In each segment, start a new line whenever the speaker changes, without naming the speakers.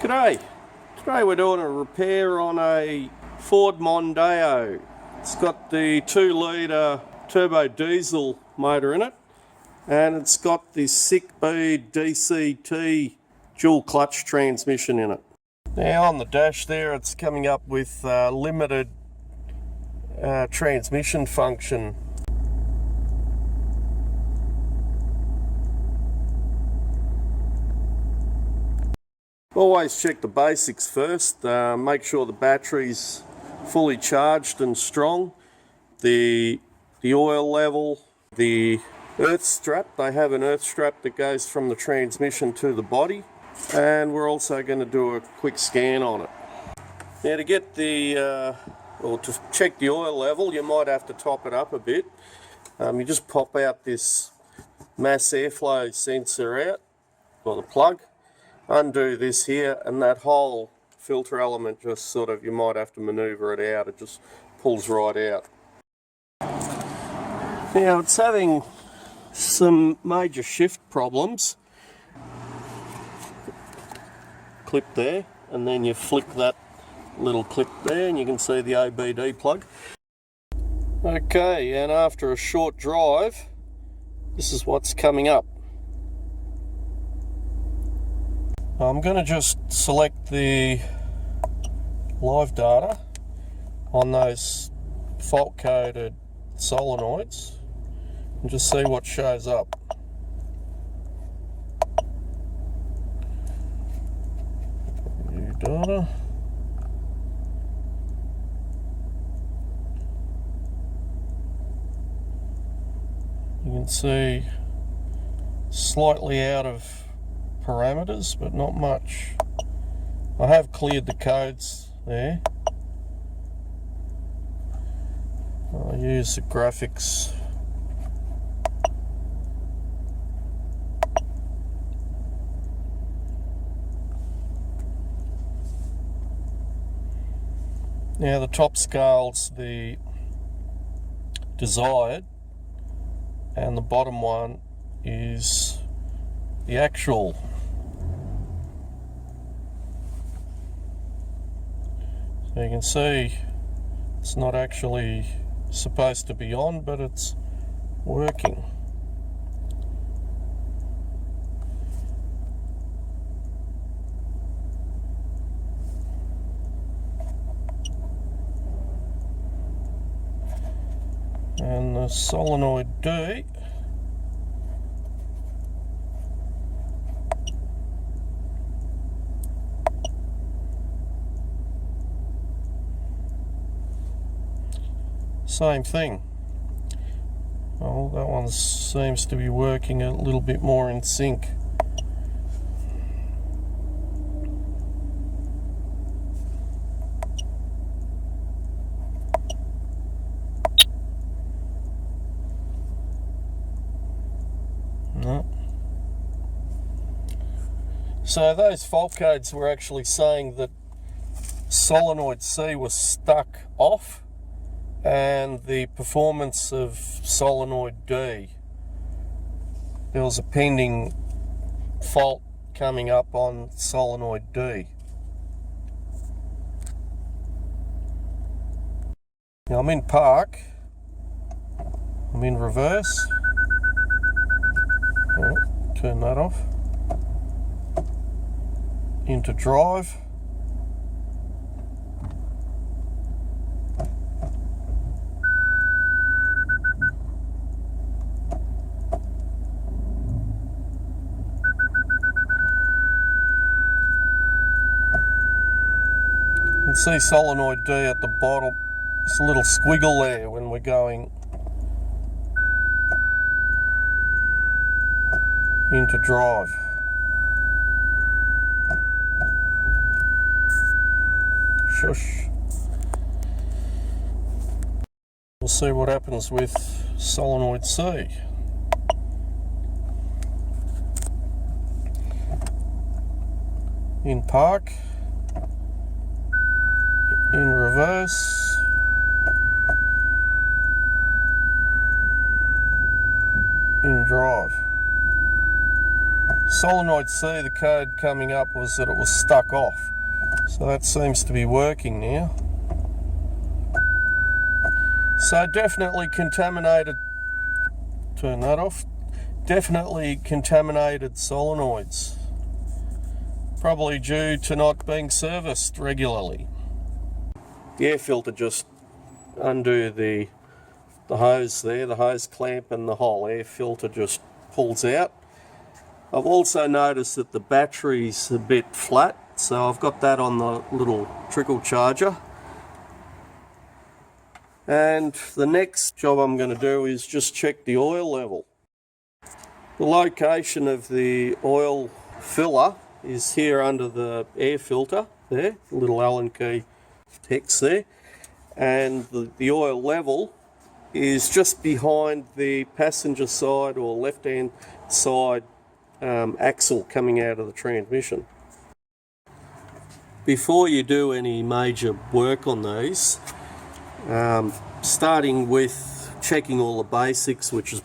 G'day. Today we're doing a repair on a Ford Mondeo. It's got the 2-litre turbo diesel motor in it, and it's got the 6-speed DCT dual clutch transmission in it. Now on the dash there, it's coming up with limited transmission function. Always check the basics first. Make sure the battery's fully charged and strong. The oil level, the earth strap. They have an earth strap that goes from the transmission to the body, and we're also going to do a quick scan on it. Now to get the or to check the oil level, you might have to top it up a bit. You just pop out this mass airflow sensor out, or the plug. Undo this here, and that whole filter element just sort of, you might have to maneuver it out. It just pulls right out. Now it's having some major shift problems. Clip there, and then you flick that little clip there and you can see the OBD plug. Okay, and after a short drive, this is what's coming up. I'm going to just select the live data on those fault coded solenoids and just see what shows up. View data. You can see slightly out of parameters, but not much. I have cleared the codes there. I'll use the graphics. Now the top scale's the desired, and the bottom one is the actual. So you can see it's not actually supposed to be on, but it's working. And the solenoid D, same thing. Well, that one seems to be working a little bit more in sync. No. So those fault codes were actually saying that solenoid C was stuck off, and the performance of solenoid D, there was a pending fault coming up on solenoid D. Now I'm in park, I'm in reverse. Oh, turn that off. Into drive. You can see solenoid D at the bottom. It's a little squiggle there when we're going into drive. Shush. We'll see what happens with solenoid C. In park. In reverse, in drive. Solenoid C, the code coming up was that it was stuck off. So that seems to be working now. So definitely contaminated, turn that off, definitely contaminated solenoids. Probably due to not being serviced regularly. The air filter just undo the hose there, the hose clamp, and the whole air filter just pulls out. I've also noticed that the battery's a bit flat, so I've got that on the little trickle charger. And the next job I'm going to do is just check the oil level. The location of the oil filler is here under the air filter there, the little Allen key hex there, and the oil level is just behind the passenger side or left hand side axle coming out of the transmission. Before you do any major work on these, starting with checking all the basics, which is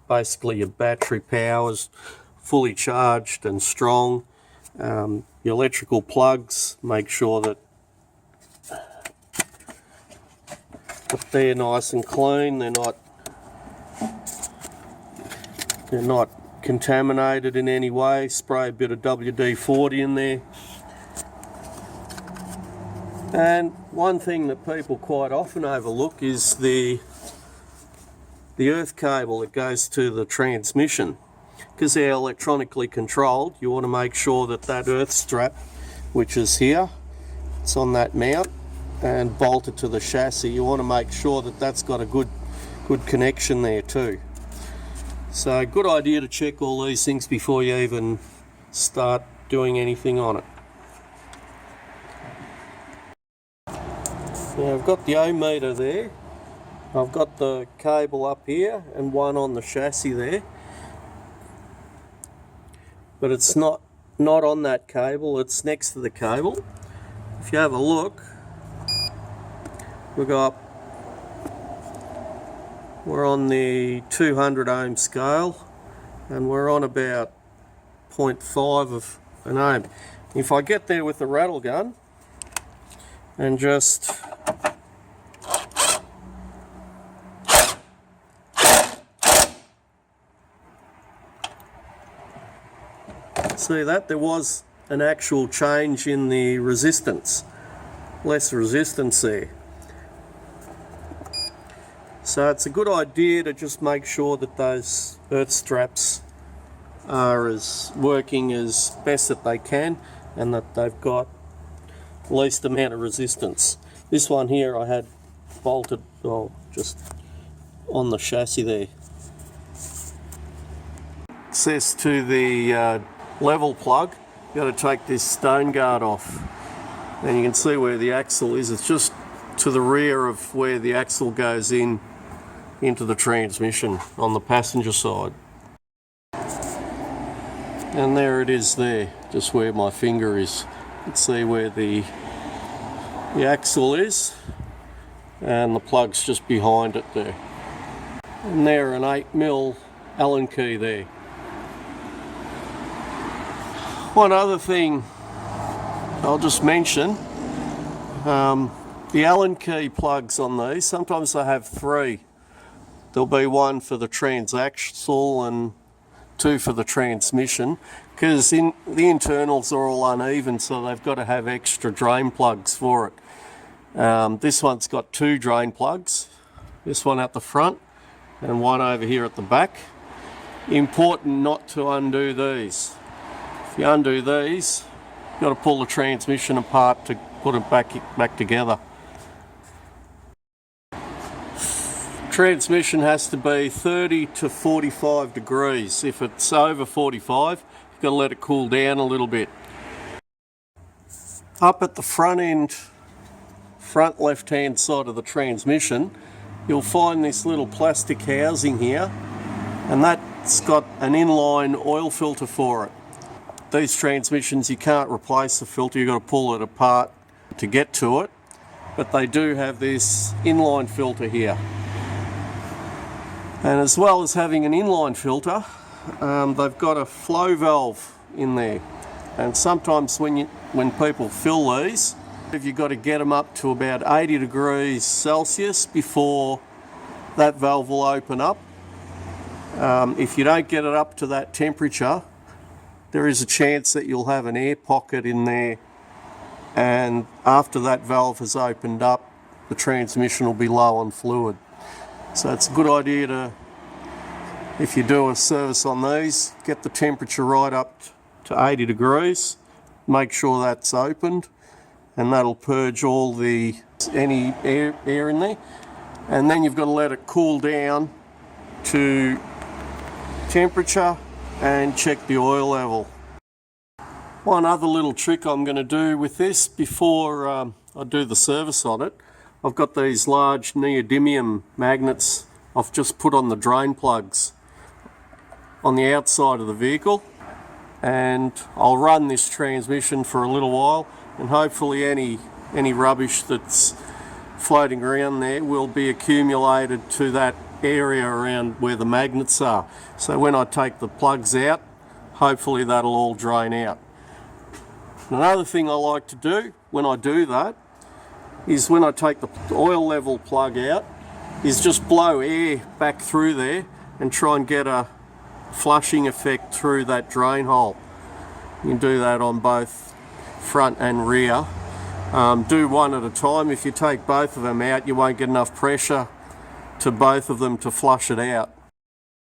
basically your battery power's fully charged and strong, your electrical plugs, make sure that they're nice and clean, they're not contaminated in any way. Spray a bit of WD-40 in there. And one thing that people quite often overlook is the earth cable that goes to the transmission. Because they're electronically controlled, you want to make sure that that earth strap, which is here, it's on that mount and bolted to the chassis, you want to make sure that that's got a good connection there too. So good idea to check all these things before you even start doing anything on it. Now I've got the ohm meter there, I've got the cable up here and one on the chassis there, but it's not on that cable, it's next to the cable. If you have a look, we're on the 200 ohm scale and we're on about 0.5 of an ohm. If I get there with the rattle gun and just see that there was an actual change in the resistance, less resistance there. So it's a good idea to just make sure that those earth straps are working as best that they can and that they've got the least amount of resistance. This one here I had bolted just on the chassis there. Access to the level plug, you've got to take this stone guard off, and you can see where the axle is. It's just to the rear of where the axle goes into the transmission on the passenger side. And there it is there, just where my finger is. You can see where the axle is and the plug's just behind it there. And there an 8mm Allen key there. One other thing I'll just mention, the Allen key plugs on these, sometimes they have three. There'll be one for the transaxle and two for the transmission, because the internals are all uneven, so they've got to have extra drain plugs for it. This one's got two drain plugs, this one at the front and one over here at the back. Important not to undo these. If you undo these, you've got to pull the transmission apart to put it back together. Transmission has to be 30 to 45 degrees. If it's over 45, you've got to let it cool down a little bit. Up at the front end, front left hand side of the transmission, you'll find this little plastic housing here, and that's got an inline oil filter for it. These transmissions, you can't replace the filter, you've got to pull it apart to get to it, but they do have this inline filter here. And as well as having an inline filter, they've got a flow valve in there, and sometimes when people fill these, you've got to get them up to about 80 degrees Celsius before that valve will open up. If you don't get it up to that temperature, there is a chance that you'll have an air pocket in there, and after that valve has opened up, the transmission will be low on fluid. So it's a good idea to, if you do a service on these, get the temperature right up to 80 degrees, make sure that's opened, and that'll purge all any air in there. And then you've got to let it cool down to temperature and check the oil level. One other little trick I'm going to do with this before I do the service on it, I've got these large neodymium magnets I've just put on the drain plugs on the outside of the vehicle, and I'll run this transmission for a little while, and hopefully any rubbish that's floating around there will be accumulated to that area around where the magnets are. So when I take the plugs out, hopefully that'll all drain out. Another thing I like to do when I do that is, when I take the oil level plug out, is just blow air back through there and try and get a flushing effect through that drain hole. You can do that on both front and rear. Do one at a time. If you take both of them out, you won't get enough pressure to both of them to flush it out.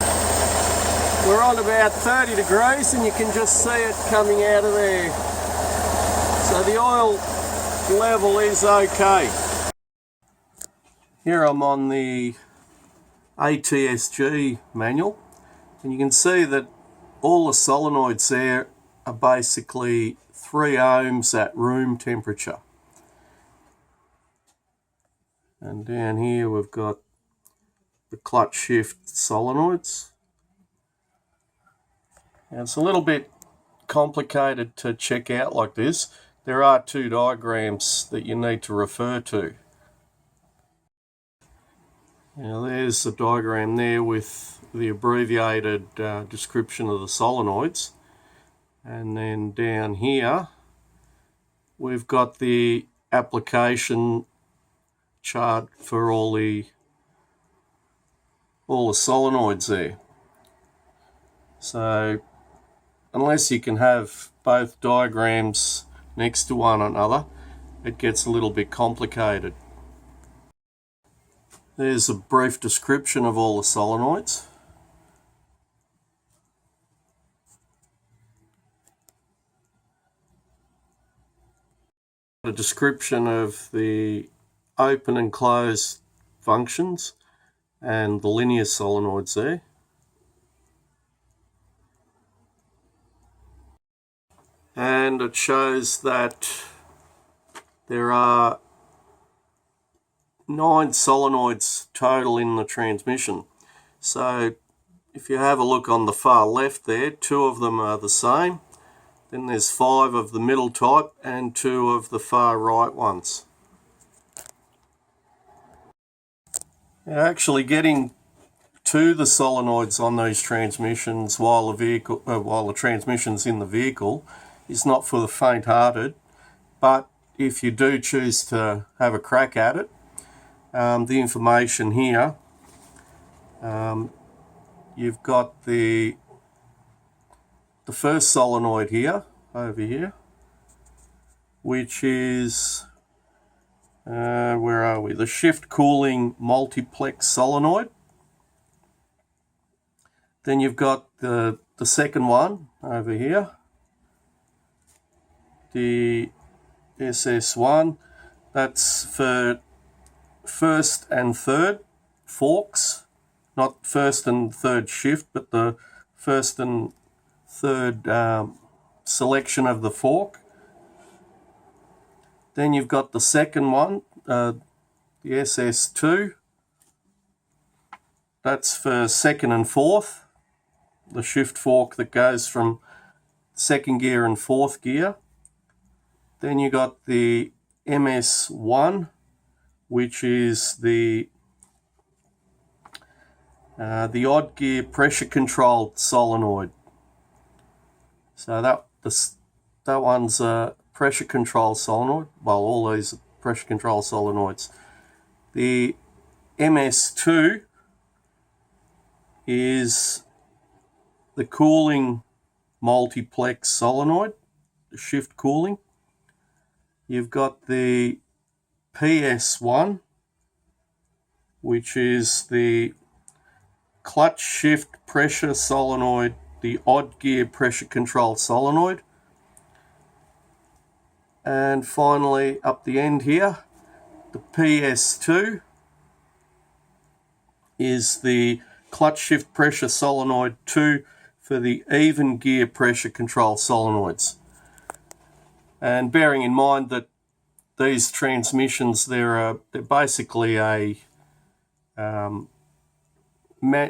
We're on about 30 degrees and you can just see it coming out of there. So the oil level is okay. Here I'm on the DSG manual, and you can see that all the solenoids there are basically 3 ohms at room temperature. And down here we've got the clutch shift solenoids. And it's a little bit complicated to check out like this. There are 2 diagrams that you need to refer to. Now there's the diagram there with the abbreviated description of the solenoids, and then down here we've got the application chart for all the solenoids there. So unless you can have both diagrams next to one another, it gets a little bit complicated. There's a brief description of all the solenoids. A description of the open and close functions and the linear solenoids there. And it shows that there are 9 solenoids total in the transmission. So if you have a look on the far left there, 2 of them are the same. Then there's 5 of the middle type and 2 of the far right ones. Now, actually getting to the solenoids on these transmissions while the transmission's in the vehicle is not for the faint-hearted, but if you do choose to have a crack at it, the information here, you've got the first solenoid here, over here, which is, where are we? The shift cooling multiplex solenoid. Then you've got the second one over here, the SS1. That's for first and third forks, not first and third shift, but the first and third selection of the fork. Then you've got the second one, the SS2. That's for second and fourth, the shift fork that goes from second gear and fourth gear. Then you got the MS1, which is the the odd gear pressure controlled solenoid. So that one's a pressure control solenoid. Well, all these are pressure control solenoids. The MS2 is the cooling multiplex solenoid, the shift cooling. You've got the PS1, which is the clutch shift pressure solenoid, the odd gear pressure control solenoid. And finally, up the end here, the PS2 is the clutch shift pressure solenoid 2 for the even gear pressure control solenoids. And bearing in mind that these transmissions, they're basically a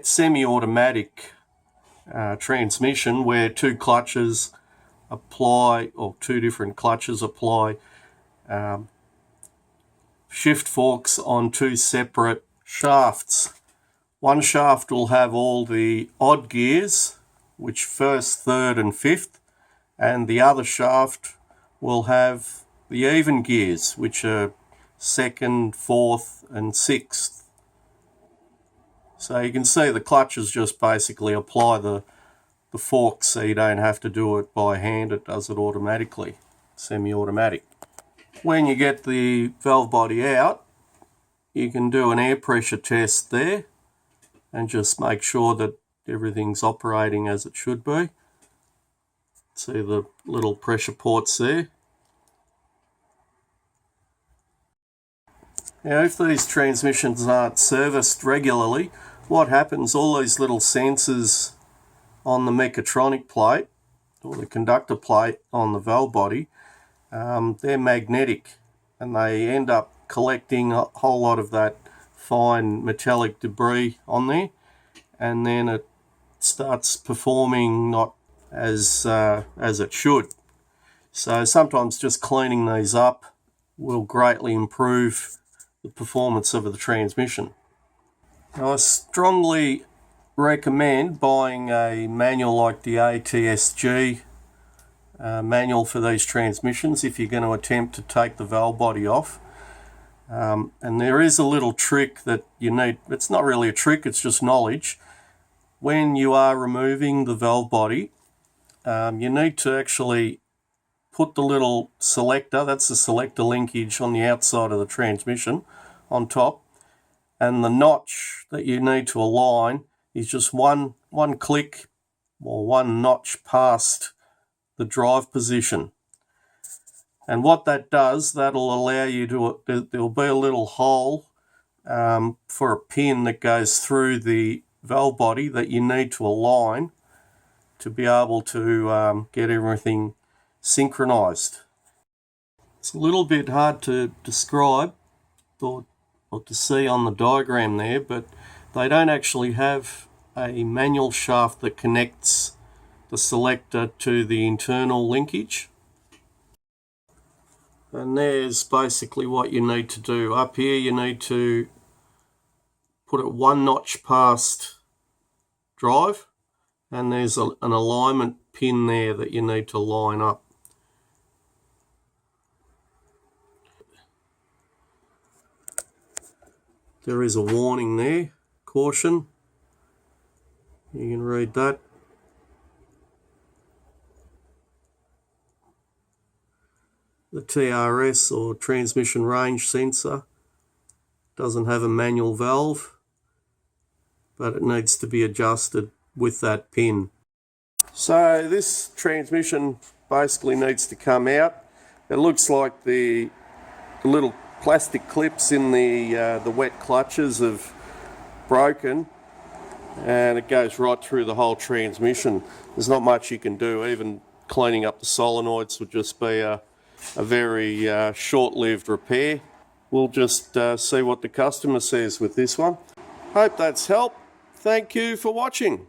semi-automatic transmission where two clutches apply, or two different clutches apply shift forks on two separate shafts. One shaft will have all the odd gears, which first, third and fifth, and the other shaft will have the even gears, which are second, fourth and sixth. So you can see the clutches just basically apply the forks, so you don't have to do it by hand, it does it automatically, semi-automatic. When you get the valve body out, you can do an air pressure test there and just make sure that everything's operating as it should be. See the little pressure ports there. Now, if these transmissions aren't serviced regularly, what happens, all these little sensors on the mechatronic plate, or the conductor plate on the valve body, they're magnetic, and they end up collecting a whole lot of that fine metallic debris on there, and then it starts performing not as it should. So sometimes just cleaning these up will greatly improve the performance of the transmission. Now, I strongly recommend buying a manual like the DSG manual for these transmissions if you're going to attempt to take the valve body off. And there is a little trick that you need. It's not really a trick, it's just knowledge. When you are removing the valve body, you need to actually put the little selector, that's the selector linkage on the outside of the transmission, on top, and the notch that you need to align is just one click or one notch past the drive position. And what that does, that'll allow you to, there'll be a little hole for a pin that goes through the valve body that you need to align to be able to get everything synchronized. It's a little bit hard to describe or to see on the diagram there, but they don't actually have a manual shaft that connects the selector to the internal linkage. And there's basically what you need to do. Up here you need to put it one notch past drive, and there's an alignment pin there that you need to line up. There is a warning there, caution. You can read that. The TRS, or transmission range sensor, doesn't have a manual valve, but it needs to be adjusted with that pin. So this transmission basically needs to come out. It looks like the little plastic clips in the wet clutches have broken, and it goes right through the whole transmission. There's not much you can do. Even cleaning up the solenoids would just be a very short-lived repair. We'll just see what the customer says with this one. Hope that's helped. Thank you for watching.